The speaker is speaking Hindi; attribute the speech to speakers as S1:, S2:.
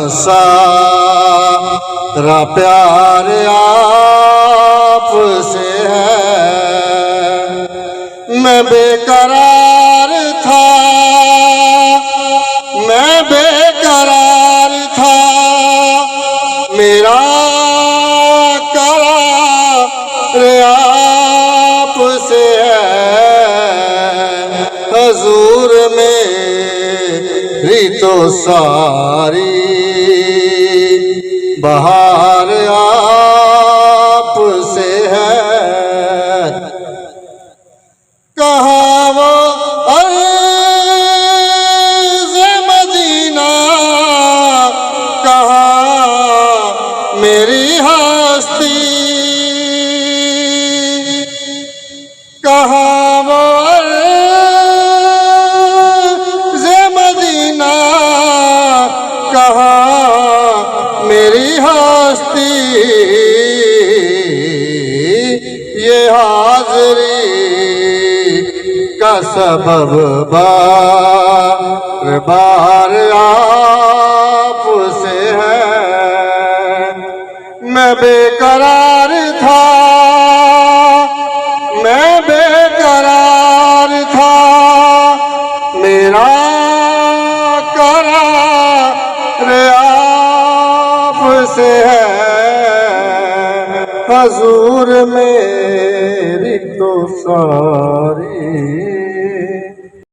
S1: सारा प्यार आप से है। मैं बेकरार था, मैं बेकरार था, मेरा करार आप से है। हजूर मेरी तो सारी बहार आप से है। कहाँ वो अर्ज़ मदीना, कहाँ मेरी हस्ती, कहाँ वो अर्ज़ मदीना, कहाँ मेरी हस्ती। ये हाज़री का सबब बार बार आप से है। मैं बेकरार था, मैं बेकरार था, मेरा करार आप से है। हजूर मेरी तो सारी